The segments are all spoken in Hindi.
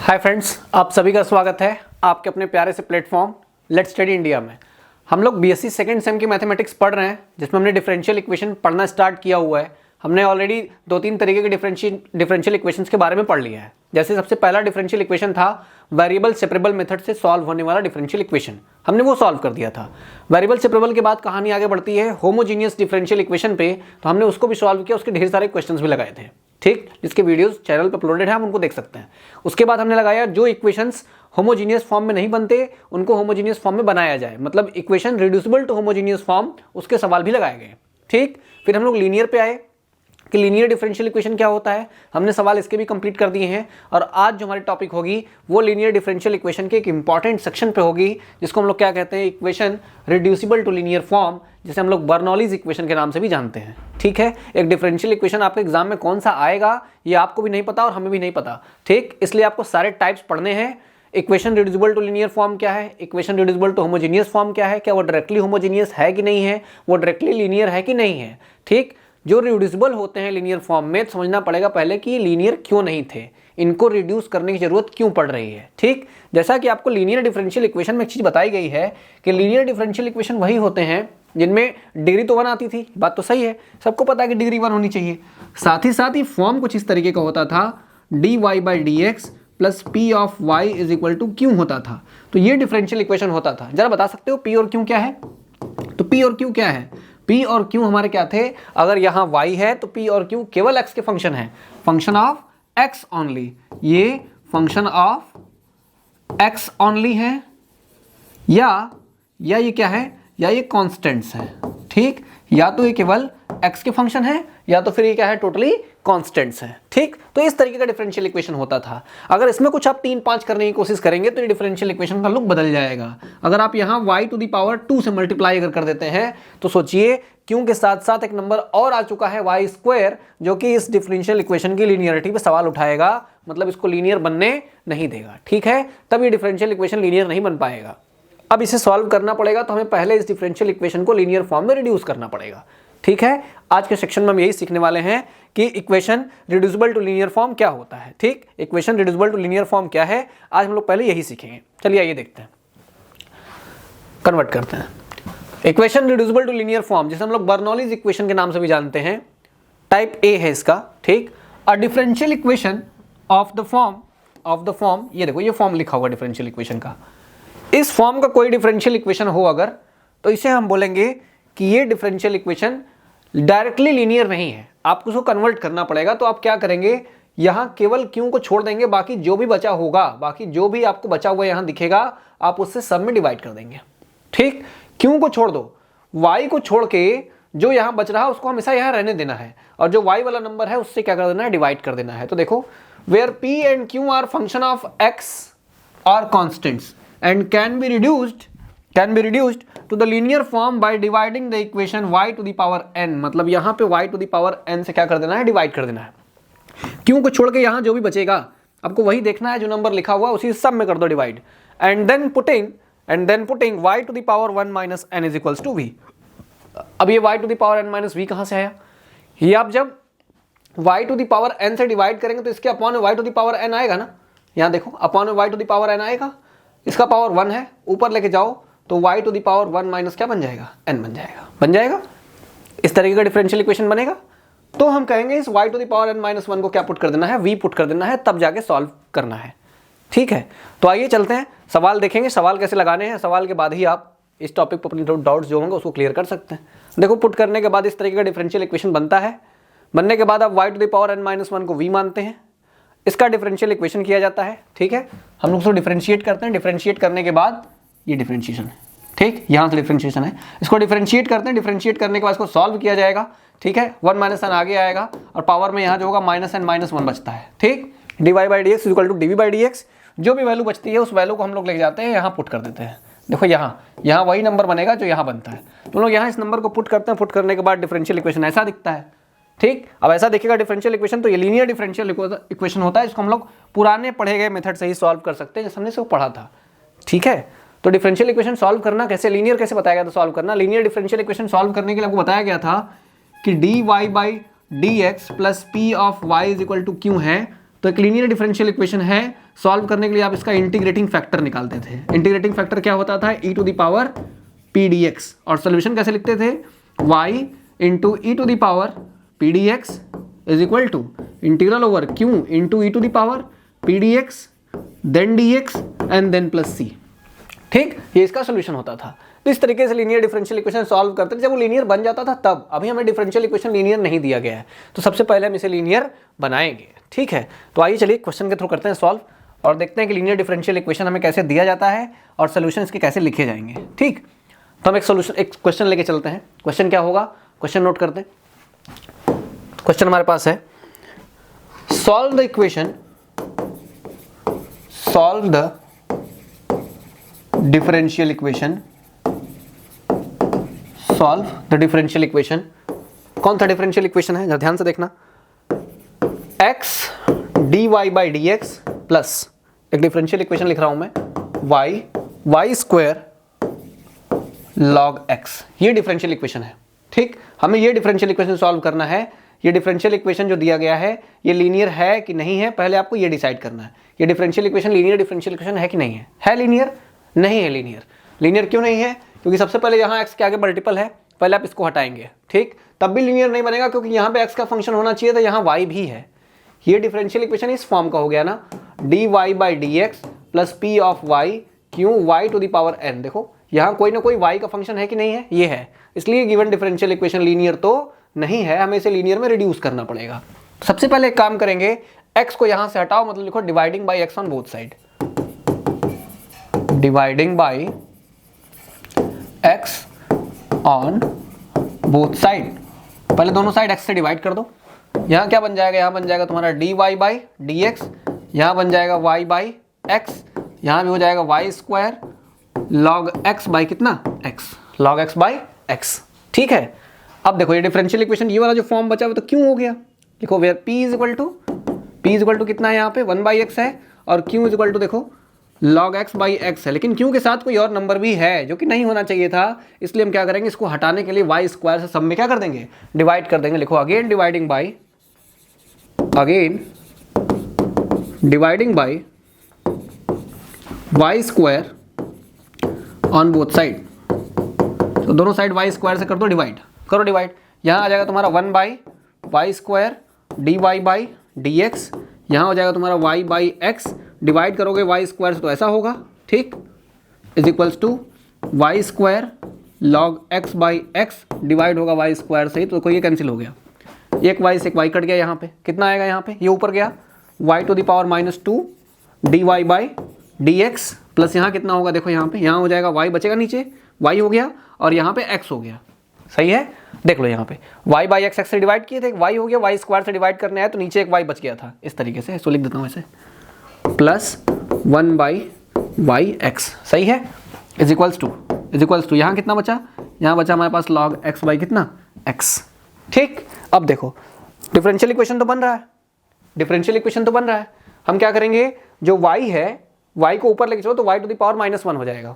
हाय फ्रेंड्स, आप सभी का स्वागत है आपके अपने प्यारे से प्लेटफॉर्म लेट्स स्टडी इंडिया में। हम लोग बीएससी सेकंड सेम की मैथमेटिक्स पढ़ रहे हैं, जिसमें हमने डिफरेंशियल इक्वेशन पढ़ना स्टार्ट किया हुआ है। हमने ऑलरेडी 2-3 तरीके के डिफरेंशियल इक्वेशंस के बारे में पढ़ लिया है। जैसे सबसे पहला डिफरेंशियल इक्वेशन था वेरिएबल सेपरेबल मेथड से सॉल्व होने वाला डिफरेंशियल इक्वेशन, हमने वो सॉल्व कर दिया था। वेरिएबल सेपरेबल के बाद कहानी आगे बढ़ती है होमोजीनियस डिफरेंशियल इक्वेशन पे, तो हमने उसको भी सॉल्व किया, उसके ढेर सारे क्वेश्चंस भी लगाए थे, ठीक, जिसके वीडियोस चैनल पर अपलोडेड है, हम उनको देख सकते हैं। उसके बाद हमने लगाया जो इक्वेशंस होमोजीनियस फॉर्म में नहीं बनते उनको होमोजीनियस फॉर्म में बनाया जाए, मतलब equation reducible to homogeneous form, उसके सवाल भी लगाए गए, ठीक। फिर हम लोग लीनियर पे आए कि लीनियर डिफरेंशियल इक्वेशन क्या होता है, हमने सवाल इसके भी कंप्लीट कर दिए हैं। और आज जो हमारी टॉपिक होगी वो लीनियर डिफरेंशियल इक्वेशन के एक इंपॉर्टेंट सेक्शन पे होगी, जिसको हम लोग क्या कहते हैं, equation reducible to linear form, जिसे हम लोग बर्नौलीज इक्वेशन के नाम से भी जानते हैं, ठीक है। एक डिफरेंशियल इक्वेशन आपके एग्जाम में कौन सा आएगा ये आपको भी नहीं पता और हमें भी नहीं पता, ठीक। इसलिए आपको सारे टाइप्स पढ़ने हैं। Equation reducible to linear form क्या है, equation reducible to homogeneous form क्या है, क्या वो डायरेक्टली होमोजीनियस है कि नहीं है, वो डायरेक्टली लीनियर है कि नहीं है, ठीक। जो रिड्यूसिबल होते हैं लीनियर फॉर्म में, समझना पड़ेगा पहले कि ये लीनियर क्यों नहीं थे, इनको रिड्यूस करने की जरूरत क्यों पड़ रही है, ठीक। जैसा कि आपको लीनियर डिफरेंशियल इक्वेशन में एक चीज बताई गई है कि लीनियर डिफरेंशियल इक्वेशन वही होते हैं जिनमें डिग्री तो 1 आती थी, बात तो सही है, सबको पता है कि डिग्री 1 होनी चाहिए। साथ ही फॉर्म कुछ इस तरीके का होता था, D Y by D X plus P of Y is equal to Q होता था। तो ये डिफरेंशियल इक्वेशन होता था। जरा बता सकते हो पी और क्यू क्या है? तो पी और क्यू क्या है? पी और क्यू हमारे क्या थे, अगर यहाँ y है तो पी और क्यू केवल x के फंक्शन है, फंक्शन ऑफ x ओनली। ये फंक्शन ऑफ x ओनली है, या ये क्या है, या ये कांस्टेंट्स है, ठीक। या तो ये केवल x के फंक्शन है, या तो फिर ये क्या है, टोटली कांस्टेंट्स है, ठीक। तो इस तरीके का डिफरेंशियल इक्वेशन होता था। अगर इसमें कुछ आप 3-5 करने की कोशिश करेंगे तो ये डिफरेंशियल इक्वेशन का लुक बदल जाएगा। अगर आप यहाँ y टू दी पावर 2 से मल्टीप्लाई अगर कर देते हैं तो सोचिए क्यों के साथ साथ एक नंबर और आ चुका है y स्क्वायर, जो कि इस डिफरेंशियल इक्वेशन की लीनियरिटी पे सवाल उठाएगा, मतलब इसको लीनियर बनने नहीं देगा, ठीक है। तब ये डिफरेंशियल इक्वेशन लीनियर नहीं बन पाएगा। अब इसे सॉल्व करना पड़ेगा तो हमें पहले इस डिफरेंशियल इक्वेशन को लीनियर फॉर्म में रिड्यूस करना पड़ेगा, ठीक है। आज के सेक्शन में हम यही सीखने वाले हैं कि equation reducible to linear form क्या होता है, ठीक। Equation reducible to linear form क्या है, आज हम लोग पहले यही सीखेंगे। चलिए आइए देखते हैं, कन्वर्ट करते हैं। Equation reducible to linear form, जिसे हम लोग बर्नौलीज इक्वेशन के नाम से भी जानते हैं, टाइप ए है इसका, ठीक। A differential equation of the form, ये देखो ये फॉर्म लिखा हुआ डिफरेंशियल इक्वेशन का। इस फॉर्म का कोई डिफरेंशियल इक्वेशन हो अगर, तो इसे हम बोलेंगे कि ये डिफरेंशियल इक्वेशन डायरेक्टली लीनियर नहीं है, आपको उसको कन्वर्ट करना पड़ेगा। तो आप क्या करेंगे, यहां केवल क्यू को छोड़ देंगे, बाकी जो भी बचा होगा, बाकी जो भी आपको बचा हुआ यहां दिखेगा, आप उससे सब में डिवाइड कर देंगे, ठीक। क्यू को छोड़ दो, वाई को छोड़ के जो यहां बच रहा है उसको हमेशा यहां रहने देना है, और जो वाई वाला नंबर है उससे क्या कर देना है, डिवाइड कर देना है। तो देखो, where P and Q are function of X are constants and can be reduced to the linear form by dividing the equation y to the power n, मतलब यहां पे y to the power n से क्या कर देना है, डिवाइड कर देना है। क्यों को छोड़ के यहां जो भी बचेगा आपको वही देखना है, जो नंबर लिखा हुआ उसी सब में कर दो divide, and then putting y to the power 1 minus n is equals to v। अब ये y to the power n minus v कहां से आया, ये आप जब y to the power n से डिवाइड करेंगे तो इसके upon y to the power n आएगा ना, यहां देखो upon y to the power n आएगा, इसका पावर 1 है, ऊपर लेके जाओ तो y to the power 1 minus क्या बन जाएगा, n बन जाएगा। इस तरीके का डिफरेंशियल इक्वेशन बनेगा। तो हम कहेंगे इस y to the power n minus 1 को क्या पुट कर देना है, v पुट कर देना है, तब जाके सॉल्व करना है, ठीक है। तो आइए चलते हैं, सवाल देखेंगे, सवाल कैसे लगाने हैं, सवाल के बाद ही आप इस टॉपिक पर अपने डाउट्स जो होंगे उसको क्लियर कर सकते हैं। देखो, पुट करने के बाद इस तरीके का डिफरेंशियल इक्वेशन बनता है। बनने के बाद आप y to the power n minus 1 को v मानते हैं, इसका डिफरेंशियल इक्वेशन किया जाता है, ठीक है। हम लोग उसको डिफरेंशिएट करते हैं, डिफरेंशिएट करने के बाद ये डिफरेंशिएशन है, ठीक, यहां से डिफरेंशिएशन है, इसको डिफरेंशिएट करते हैं, डिफरेंशिएट करने के बाद इसको सॉल्व किया जाएगा, ठीक है। 1 माइनस n आगे आएगा और पावर में यहाँ जो होगा माइनस n माइनस 1 बचता है, ठीक। D Y by D X equal to D V by D X, जो भी वैल्यू बचती है उस वैल्यू को हम लोग ले जाते हैं, यहाँ पुट कर देते हैं। देखो यहाँ वही नंबर बनेगा जो यहाँ बनता है, तो लोग यहाँ इस नंबर को पुट करते हैं, पुट करने के बाद डिफरेंशियल इक्वेशन ऐसा दिखता है, ठीक। अब ऐसा देखिएगा डिफरेंशियल इक्वेशन, तो ये लीनियर डिफरेंशियल इक्वेशन होता है, इसको हम लोग पुराने पढ़े गए मेथड से ही सॉल्व कर सकते हैं, जैसे हमने इसको पढ़ा था, ठीक है। तो डिफरेंशियल इक्वेशन सॉल्व करना कैसे, लीनियर कैसे बताया गया था सॉल्व करना। लीनियर डिफरेंशियल इक्वेशन सॉल्व करने के लिए आपको बताया गया था कि D Y by D X plus P of Y is equal to Q है, तो एक लीनियर डिफरेंशियल इक्वेशन है, सॉल्व करने के लिए आप इसका इंटीग्रेटिंग फैक्टर निकालते थे। इंटीग्रेटिंग फैक्टर क्या होता था, e to the power p dx, और सोल्यूशन कैसे लिखते थे, y into e to the power p d x is equal to integral over q into e to the power p d x then d x and then plus c. ठीक, ये इसका सोल्यूशन होता था। तो इस तरीके से लीनियर डिफरेंशियल इक्वेशन सॉल्व करते थे जब वो लीनियर बन जाता था तब। अभी हमें डिफरेंशियल इक्वेशन लीनियर नहीं दिया गया है, तो सबसे पहले हम इसे लीनियर बनाएंगे। ठीक है, तो आइए चलिए क्वेश्चन के थ्रू करते हैं सॉल्व और देखते हैं कि लीनियर डिफरेंशियल इक्वेशन हमें कैसे दिया जाता है और सोल्यूशन इसके कैसे लिखे जाएंगे। ठीक, तो हम एक क्वेश्चन लेके चलते हैं। क्वेश्चन क्या होगा, क्वेश्चन नोट करते हैं। क्वेश्चन हमारे पास है, solve the equation, solve the differential equation, solve the differential equation. कौन सा डिफरेंशियल इक्वेशन है, जरा ध्यान से देखना। x dy by D X plus, एक डिफरेंशियल इक्वेशन लिख रहा हूं मैं, y स्क्वायर log x, ये डिफरेंशियल इक्वेशन है। ठीक, हमें ये डिफरेंशियल इक्वेशन सॉल्व करना है। ये डिफरेंशियल इक्वेशन जो दिया गया है ये लीनियर है कि नहीं है, पहले आपको ये डिसाइड करना है। ये differential equation linear differential equation है कि नहीं है? है लीनियर? नहीं है लीनियर। लीनियर क्यों नहीं है? क्योंकि सबसे पहले यहाँ x के आगे मल्टीपल है, पहले आप इसको हटाएंगे। ठीक, तब भी लीनियर नहीं बनेगा क्योंकि यहाँ पे x का फंक्शन होना चाहिए था, यहाँ y भी है। ये डिफरेंशियल इक्वेशन इस फॉर्म का हो गया ना, dy by D X plus P of Y Q y to the power n। देखो यहाँ कोई ना कोई y का फंक्शन है कि नहीं है, ये है, इसलिए गिवन डिफरेंशियल इक्वेशन लीनियर तो नहीं है, हमें इसे लीनियर में रिड्यूस करना पड़ेगा। सबसे पहले एक काम करेंगे, x को यहाँ से हटाओ, मतलब लिखो dividing by x on both side, dividing by x on both side. पहले दोनों साइड x से डिवाइड कर दो। यहाँ क्या बन जाएगा, यहाँ बन जाएगा तुम्हारा dy बाई डी एक्स, यहाँ बन जाएगा y बाई एक्स, यहाँ भी हो जाएगा y square log x by कितना x, log x by x। ठीक है, अब देखो ये डिफरेंशियल इक्वेशन ये वाला जो फॉर्म बचा हुआ तो क्यों हो गया, देखो where p is equal to कितना है, यहाँ पे 1 बाई एक्स है, और q इज इक्वल टू देखो log x बाई एक्स है, लेकिन q के साथ कोई और नंबर भी है जो कि नहीं होना चाहिए था, इसलिए हम क्या करेंगे, इसको हटाने के लिए y स्क्वायर से सब में क्या कर देंगे, डिवाइड कर देंगे। लिखो again dividing by y square on both side. तो दोनों साइड y स्क्वायर से कर दो डिवाइड, करो डिवाइड। यहाँ आ जाएगा तुम्हारा 1 by Y square D Y by D X, यहाँ हो जाएगा तुम्हारा y बाई एक्स, डिवाइड करोगे y स्क्वायर से तो ऐसा होगा। ठीक, is equals to Y square log x by X, divide होगा y स्क्वायर से ही, तो ये कैंसिल हो गया, एक y से एक y कट गया। यहाँ पे कितना आएगा, यहाँ पे ये ऊपर गया y to the power -2 D Y by D X plus यहाँ कितना होगा, देखो यहाँ पे, यहाँ हो जाएगा y बचेगा नीचे, y हो गया और यहाँ पे x हो गया। सही है, देख लो यहाँ पे y बाई एक्स से डिवाइड किए थे, y हो गया, y स्क्वायर से डिवाइड करने आए तो नीचे एक y बच गया था, इस तरीके से इसको लिख देता हूँ ऐसे, प्लस 1 बाई वाई एक्स। सही है, इज इक्वल्स टू यहाँ कितना बचा, यहाँ बचा हमारे पास log x बाई कितना x। ठीक, अब देखो डिफरेंशियल इक्वेशन तो बन रहा है, हम क्या करेंगे, जो y है y को ऊपर लेके चलो तो y टू द पावर -1 हो जाएगा,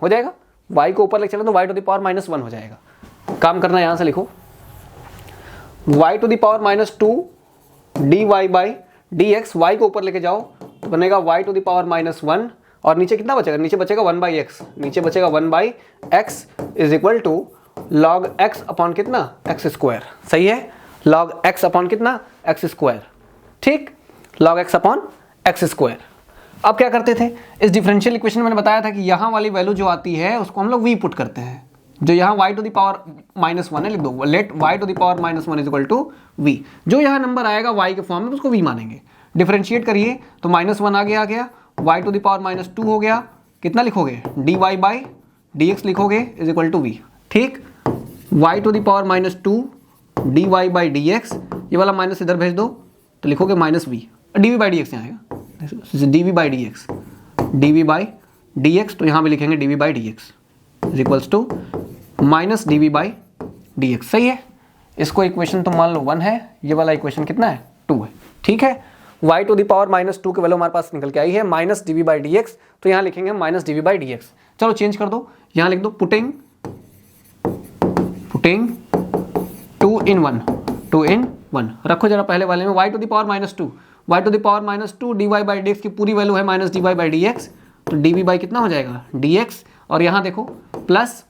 y को ऊपर लेके चलो तो y टू द पावर -1 हो जाएगा। काम करना, यहाँ से लिखो y to the power -2 D Y by D X, Y को ऊपर लेके जाओ तो बनेगा y टू द पावर -1, और नीचे कितना बचेगा, नीचे बचेगा 1 बाई एक्स, नीचे बचेगा 1 by X is equal to log x upon कितना x स्क्वायर। सही है, log x अपॉन कितना x स्क्वायर। ठीक, log x upon x square. अब क्या करते थे, इस डिफरेंशियल इक्वेशन में मैंने बताया था कि यहाँ वाली वैल्यू जो आती है उसको हम लोग v पुट करते हैं, जो यहाँ y टू द पावर -1 है, लिख दो let y to the power -1 is equal to v। जो यहाँ नंबर आएगा y के फॉर्म में उसको v मानेंगे। डिफरेंशिएट करिए तो -1 आ गया, y टू द पावर -2 हो गया, कितना लिखोगे, dy बाई dx लिखोगे इज इक्वल टू v। ठीक, y to the power -2 dy by dx, ये वाला माइनस इधर भेज दो तो लिखोगे -v, dv बाई dx यहाँ आएगा, dv बाई dx, तो यहाँ भी लिखेंगे dv by dx is equals to -dv by dx। सही है, इसको इक्वेशन तो मान लो 1 है, ये वाला इक्वेशन कितना है 2 है। ठीक है, y टू द पावर -2 की वैल्यू हमारे पास निकल के आई है -dv बाई dx, तो यहाँ लिखेंगे -dv बाई dx। चलो चेंज कर दो, यहाँ लिख दो पुटिंग 2 in 1 रखो जरा पहले वाले में y to the power -2, y to the power -2 dy/dx की पूरी वैल्यू है -dy/dx, तो dv बाई कितना हो जाएगा dx, और यहाँ देखो प्लस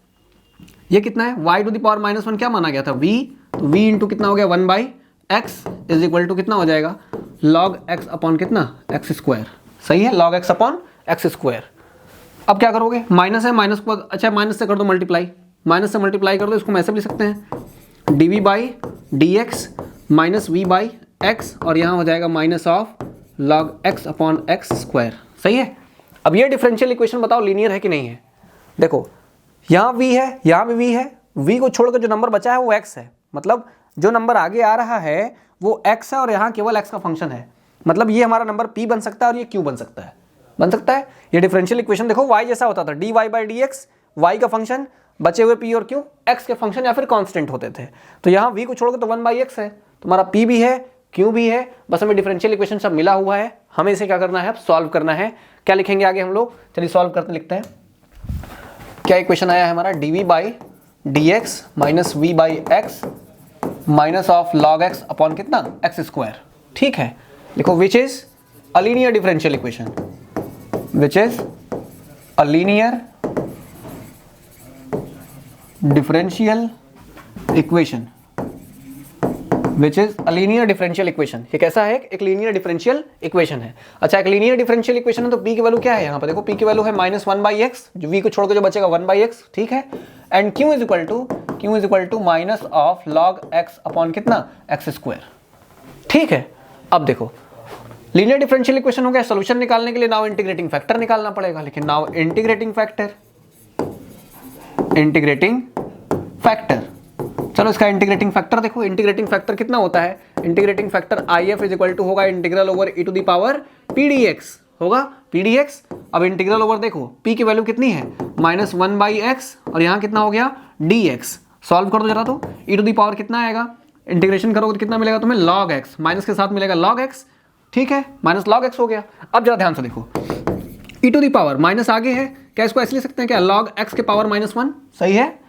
ये कितना है y टू द पावर -1 क्या माना गया था v, तो v इंटू कितना हो गया 1/x इज इक्वल टू कितना हो जाएगा log x अपॉन कितना x²। सही है, log x अपॉन x²। अब क्या करोगे, माइनस है, माइनस को अच्छा माइनस से कर दो मल्टीप्लाई, माइनस से मल्टीप्लाई कर दो, इसको हम ऐसे भी लिख सकते हैं dv/dx माइनस v/x, और यहाँ हो जाएगा minus of log x upon x²। सही है। अब ये डिफरेंशियल इक्वेशन बताओ लीनियर है कि नहीं है। देखो यहाँ v है, यहाँ भी v है, v को छोड़कर जो नंबर बचा है वो x है, मतलब जो नंबर आगे आ रहा है वो x है और यहाँ केवल x का फंक्शन है, मतलब ये हमारा नंबर p बन सकता है और ये q बन सकता है, बन सकता है। ये डिफरेंशियल इक्वेशन देखो y जैसा होता था, dy/dx y का फंक्शन, बचे हुए p और q x के फंक्शन या फिर कांस्टेंट होते थे। तो यहाँ v को छोड़कर तो 1/x है, तुम्हारा p भी है q भी है, बस हमें डिफरेंशियल इक्वेशन सब मिला हुआ है, हमें इसे क्या करना है, अब सॉल्व करना है। क्या लिखेंगे आगे हम लोग, चलिए सॉल्व करते लिखते हैं। क्या इक्वेशन आया है हमारा, dv/dx minus v/x minus of log x upon कितना x²। ठीक है, लिखो विच is a linear differential equation, which is a linear differential equation, which is a linear differential equation. ये कैसा है, एक लीनियर डिफरेंशियल इक्वेशन है। अच्छा, एक लीनियर डिफरेंशियल इक्वेशन है तो p की वैल्यू क्या है, यहाँ पर देखो p की वैल्यू है -1/x, जो v को छोड़कर जो बचेगा 1/x। ठीक है, and q is equal to minus of log x upon कितना x²। ठीक है, अब देखो लीनियर डिफरेंशियल इक्वेशन हो गया, सोल्यूशन निकालने के लिए नाउ इंटीग्रेटिंग फैक्टर निकालना पड़ेगा, लेकिन नाउ इंटीग्रेटिंग फैक्टर, चलो इसका इंटीग्रेटिंग फैक्टर देखो, इंटीग्रेटिंग फैक्टर कितना होता है, integrating factor IF is equal to होगा integral over e to the power pdx होगा, pdx। अब इंटीग्रल ओवर देखो p की वैल्यू कितनी है -1/x, और यहाँ कितना हो गया dx। सॉल्व कर दो जरा, तो e टू द पावर कितना आएगा, इंटीग्रेशन करोगे तो कितना मिलेगा तुम्हें log x, माइनस के साथ मिलेगा log x। ठीक है, माइनस log x हो गया। अब जरा ध्यान से देखो, e to the power minus आगे है, क्या इसको ऐसे लिख सकते हैं क्या, log x के पावर -1। सही है,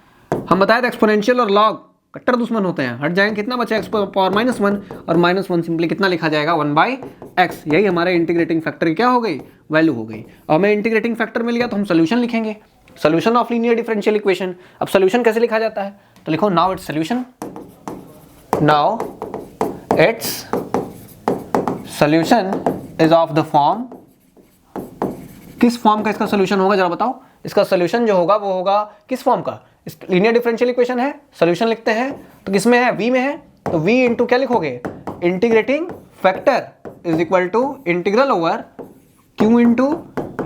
हम बताए थे एक्सपोनेंशियल और log कट्टर दुश्मन होते हैं, हट जाएंगे, कितना बचा x पावर -1, और -1 सिंपली कितना लिखा जाएगा 1/x। यही हमारे इंटीग्रेटिंग फैक्टर की क्या हो गई, वैल्यू हो गई। और हमें इंटीग्रेटिंग फैक्टर मिल गया तो हम सोल्यूशन लिखेंगे, solution of linear differential equation. अब सोल्यूशन कैसे लिखा जाता है, तो लिखो now its solution, now its solution is of the form, किस फॉर्म का इसका सोल्यूशन होगा जरा बताओ, इसका सोल्यूशन जो होगा वो होगा किस फॉर्म का, लीनियर डिफरेंशियल इक्वेशन है, सोल्यूशन लिखते हैं तो किसमें है, v में है, तो v इंटू क्या लिखोगे, integrating factor is equal to integral over q into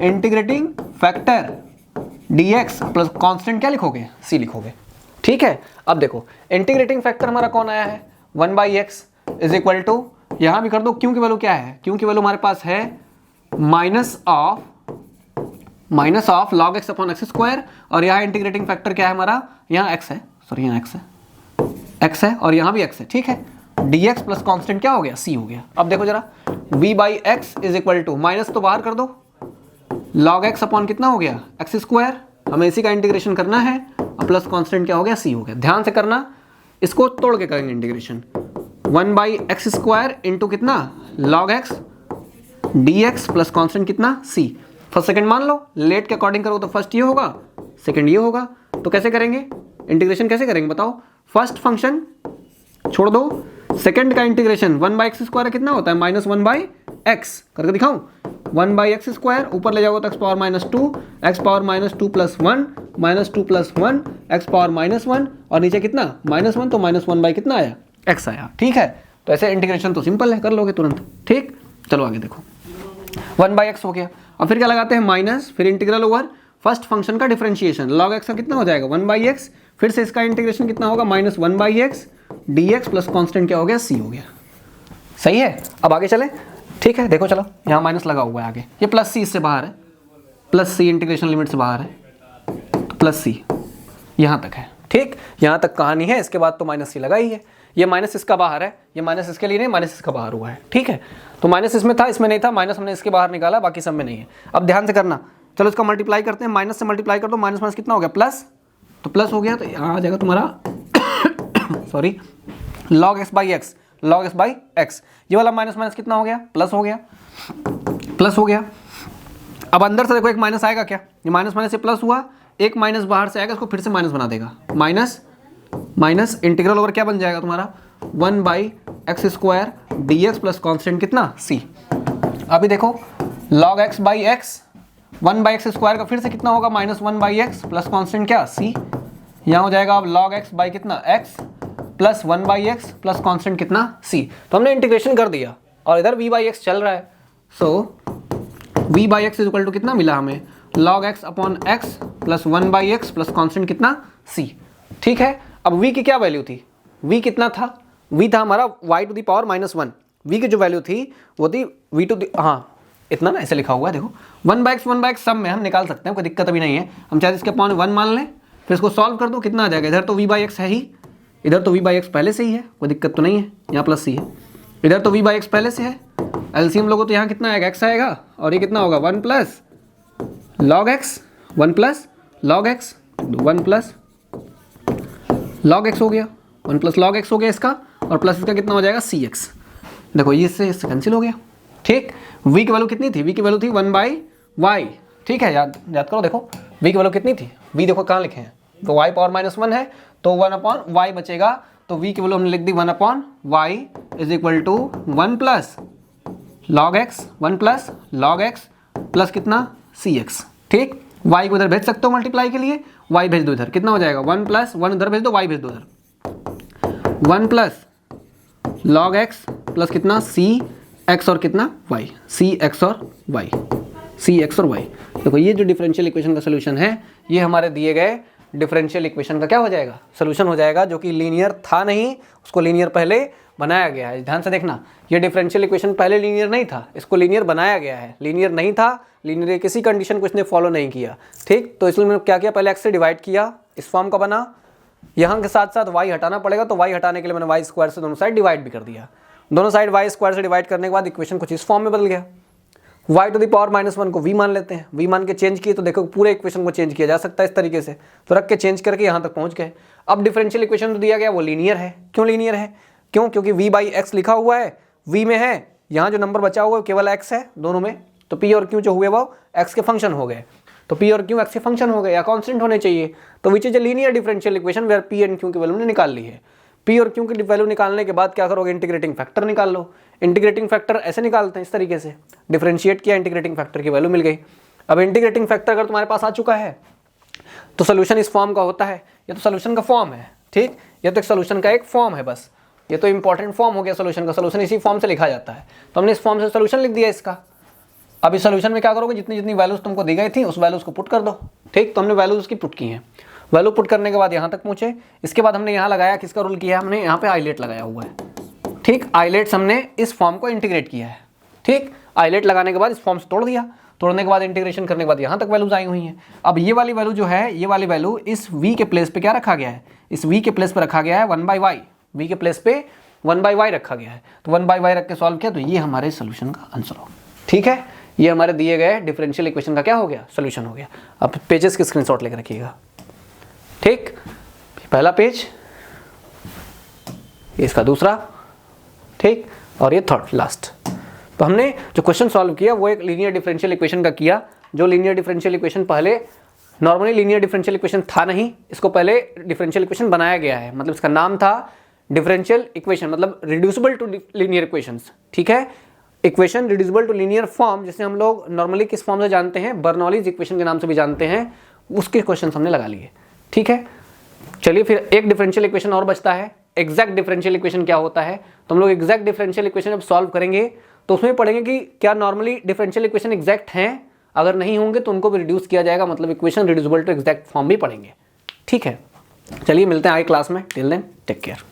integrating factor dx plus constant क्या लिखोगे, c लिखोगे। ठीक है, अब देखो इंटीग्रेटिंग फैक्टर हमारा कौन आया है 1/x इज इक्वल टू, यहां भी कर दो q की वैल्यू क्या है, q की वैल्यू हमारे पास है minus of log x upon x², और यहाँ इंटीग्रेटिंग फैक्टर क्या है हमारा, यहाँ x है, सॉरी यहाँ x है और यहाँ भी x है। ठीक है, dx प्लस कांस्टेंट क्या हो गया, c हो गया। अब देखो जरा v/x is equal to, minus तो बाहर कर दो, log x अपॉन कितना हो गया x², हमें इसी का इंटीग्रेशन करना है, और प्लस कांस्टेंट क्या हो गया, c हो गया। ध्यान से करना, इसको तोड़ के करेंगे इंटीग्रेशन, 1/x² इंटू कितना log x dx plus constant कितना c। फर्स्ट सेकंड मान लो, लेट के अकॉर्डिंग करो तो फर्स्ट ये होगा, सेकंड ये होगा, तो कैसे करेंगे इंटीग्रेशन, कैसे करेंगे बताओ, फर्स्ट फंक्शन छोड़ दो, सेकंड का इंटीग्रेशन 1/x² कितना होता है -1/x, करके दिखाऊं, 1/x², ऊपर ले जाओगे तो x power -2, x power -2 plus 1, -2 plus 1, x power -1, और नीचे कितना -1, तो -1 कितना आया, x आया। ठीक है, तो ऐसे इंटीग्रेशन तो सिंपल है, कर लोगे तुरंत। ठीक, चलो आगे देखो, 1/x हो गया, और फिर क्या लगाते हैं माइनस, फिर इंटीग्रल ओवर फर्स्ट फंक्शन का डिफरेंशिएशन, log x का कितना हो जाएगा 1/x, फिर से इसका इंटीग्रेशन कितना होगा -1/x dx प्लस कांस्टेंट क्या हो गया, c हो गया। सही है, अब आगे चले। ठीक है, देखो चलो यहाँ माइनस लगा हुआ है आगे, ये प्लस c इससे बाहर है, प्लस c इंटीग्रेशन लिमिट से बाहर है, तो प्लस c यहाँ तक है। ठीक, यहाँ तक कहानी है, इसके बाद तो माइनस c लगा ही है, ये माइनस इसका बाहर है, ये माइनस इसके लिए नहीं, माइनस इसका बाहर हुआ है। ठीक है, तो माइनस इसमें था, इसमें नहीं था, माइनस हमने इसके बाहर निकाला, बाकी सब में नहीं है। अब ध्यान से करना, चलो इसका मल्टीप्लाई करते हैं, माइनस से मल्टीप्लाई कर दो, माइनस माइनस कितना हो गया प्लस, तो प्लस हो गया, तो यहाँ आ जाएगा तुम्हारा sorry log x/x, log x by x. ये वाला माइनस माइनस कितना हो गया, प्लस हो गया, प्लस हो गया। अब अंदर से देखो एक माइनस आएगा क्या, ये माइनस माइनस से प्लस हुआ, एक माइनस बाहर से आएगा, इसको फिर से माइनस बना देगा, माइनस माइनस इंटीग्रल ओवर क्या बन जाएगा तुम्हारा 1 by x square D X plus constant कितना c। अभी देखो log x by x 1 by x square का फिर से कितना होगा -1 बाई एक्स प्लस कॉन्स्टेंट क्या c। यहाँ हो जाएगा अब log x बाई कितना x plus 1 by X plus constant कितना c। तो हमने इंटीग्रेशन कर दिया और इधर v बाई एक्स चल रहा है, so v by X is equal to कितना मिला हमें log x upon x plus 1 by X plus constant कितना c। ठीक है, अब v की क्या वैल्यू थी, v कितना था, v था हमारा y to the power -1। v की जो वैल्यू थी वो थी v टू दी, हाँ इतना ना ऐसे लिखा हुआ है देखो 1 बाई एक्स सब में हम निकाल सकते हैं, कोई दिक्कत अभी नहीं है। हम चाहे इसके अपॉन 1 मान लें, फिर इसको सॉल्व कर दो, कितना आ जाएगा, इधर तो v बाई एक्स है ही, इधर तो v बाई एक्स पहले से ही है, कोई दिक्कत तो नहीं है, यहाँ प्लस c है, इधर तो v बाई एक्स पहले से है, एलसीएम लोगों तो यहाँ कितना आएगा x आएगा, और ये कितना होगा 1 plus log x, 1 plus log x, 1 plus log x हो गया, 1 प्लस log x हो गया इसका, और प्लस इसका कितना हो जाएगा cx। देखो ये इससे कैंसिल हो गया। ठीक, v की वैल्यू कितनी थी, v की वैल्यू थी 1 बाई y। ठीक है, याद करो, देखो v की वैल्यू कितनी थी, v देखो कहाँ लिखे हैं, तो y पावर -1 है तो 1 अपॉन y बचेगा, तो v की वैल्यू हमने लिख दी 1 upon y is equal to 1 plus log x, 1 plus log x plus कितना cx। ठीक, y को इधर भेज सकते हो मल्टीप्लाई के लिए, y भेज दो इधर, कितना हो जाएगा 1 प्लस 1 इधर भेज दो, y भेज दो इधर, 1 प्लस log x प्लस कितना c x और कितना y, c x और y, c x और y। देखो ये जो डिफरेंशियल इक्वेशन का सोल्यूशन है, ये हमारे दिए गए डिफरेंशियल इक्वेशन का क्या हो जाएगा, सोल्यूशन हो जाएगा, जो कि लीनियर था नहीं, उसको लीनियर पहले बनाया गया है। ध्यान से देखना, ये डिफरेंशियल इक्वेशन पहले लीनियर नहीं था, इसको लीनियर बनाया गया है, लीनियर नहीं था, लीनियर किसी कंडीशन को इसने फॉलो नहीं किया। ठीक, तो इसलिए मैंने क्या किया, पहले एक्स से डिवाइड किया, इस फॉर्म का बना, यहाँ के साथ साथ y हटाना पड़ेगा, तो y हटाने के लिए मैंने वाई स्क्वायर से दोनों साइड डिवाइड भी कर दिया, दोनों साइड वाई स्क्वायर से डिवाइड करने के बाद इक्वेशन कुछ इस फॉर्म में बदल गया। y टू द पावर -1 को v मान लेते हैं, v मान के चेंज किए तो देखो पूरे इक्वेशन को चेंज किया जा सकता है इस तरीके से, तो रख के चेंज करके यहाँ तक पहुँच गए। अब डिफरेंशियल इक्वेशन तो दिया गया वो लीनियर है, क्यों लीनियर है, क्यों, क्योंकि v बाई एक्स लिखा हुआ है, v में है, यहाँ जो नंबर बचा हुआ है केवल x है दोनों में, तो p और q जो हुए वो x के फंक्शन हो गए, तो p और q x के फंक्शन हो गए या कांस्टेंट होने चाहिए, तो which is a linear differential equation where p and q की वैल्यू ने निकाल ली है। p और q की वैल्यू निकालने के बाद क्या करोगे, इंटीग्रेटिंग फैक्टर निकाल लो। इंटीग्रेटिंग फैक्टर ऐसे निकालते हैं इस तरीके से, डिफरेंशिएट किया, इंटीग्रेटिंग फैक्टर की वैल्यू मिल गई। अब इंटीग्रेटिंग फैक्टर अगर तुम्हारे पास आ चुका है तो सोल्यूशन इस फॉर्म का होता है, ये तो सोल्यूशन का फॉर्म है। ठीक, ये तो एक सोल्यूशन का एक फॉर्म है बस, ये तो इंपॉर्टेंट फॉर्म हो गया सोल्यूशन का, सोल्यूशन इसी फॉर्म से लिखा जाता है, तो हमने इस फॉर्म से सोल्यूशन लिख दिया इसका। अब इस सोल्यूशन में क्या करोगे, जितनी जितनी वैल्यूज तुमको दी गई थी उस वैल्यूज को पुट कर दो। ठीक, तो हमने वैल्यूज उसकी पुट की हैं, वैल्यू पुट करने के बाद यहाँ तक पहुँचे, इसके बाद हमने यहाँ लगाया, किसका रूल किया है, हमने यहाँ पे आइलेट लगाया हुआ है। ठीक, आइलेट्स हमने इस फॉर्म को इंटीग्रेट किया है। ठीक, आइलेट लगाने के बाद इस फॉर्म से तोड़ दिया, तोड़ने के बाद इंटीग्रेशन करने के बाद यहाँ तक वैल्यूज आई हुई हैं। अब ये वाली वैल्यू जो है, ये वाली वैल्यू इस v के प्लेस पे क्या रखा गया है, इस v के प्लेस पे रखा गया है 1 बाई वाई, v के प्लेस पे 1 बाई वाई रखा गया है, तो 1 बाई वाई रख के सॉल्व किया, तो ये हमारे सोल्यूशन का आंसर हो। ठीक है, ये हमारे दिए गए डिफरेंशियल इक्वेशन का क्या हो गया, सोल्यूशन हो गया। अब पेजेस की स्क्रीनशॉट लेकर रखिएगा। ठीक, पहला पेज, इसका दूसरा, ठीक, और ये थर्ड लास्ट। तो हमने जो क्वेश्चन सॉल्व किया वो एक लीनियर डिफरेंशियल इक्वेशन का किया, जो लीनियर डिफरेंशियल इक्वेशन पहले नॉर्मली लीनियर डिफरेंशियल इक्वेशन था नहीं, इसको पहले डिफरेंशियल इक्वेशन बनाया गया है, मतलब इसका नाम था डिफरेंशियल इक्वेशन, मतलब रिड्यूसिबल टू लीनियर इक्वेशंस। ठीक है, equation reducible to linear form, जिसे हम लोग नॉर्मली किस फॉर्म से जानते हैं, बर्नौलीज इक्वेशन के नाम से भी जानते हैं, उसके क्वेश्चन हमने लगा लिए। ठीक है, चलिए फिर एक डिफरेंशियल इक्वेशन और बचता है, एग्जैक्ट डिफरेंशियल इक्वेशन क्या होता है। तो हम लोग एग्जैक्ट डिफरेंशियल इक्वेशन जब सॉल्व करेंगे तो उसमें पढ़ेंगे कि क्या नॉर्मली डिफरेंशियल इक्वेशन एग्जैक्ट हैं, अगर नहीं होंगे तो उनको भी रिड्यूस किया जाएगा, मतलब equation reducible to exact form भी पढ़ेंगे। ठीक है, चलिए मिलते हैं आगे क्लास में, टिल देन टेक केयर।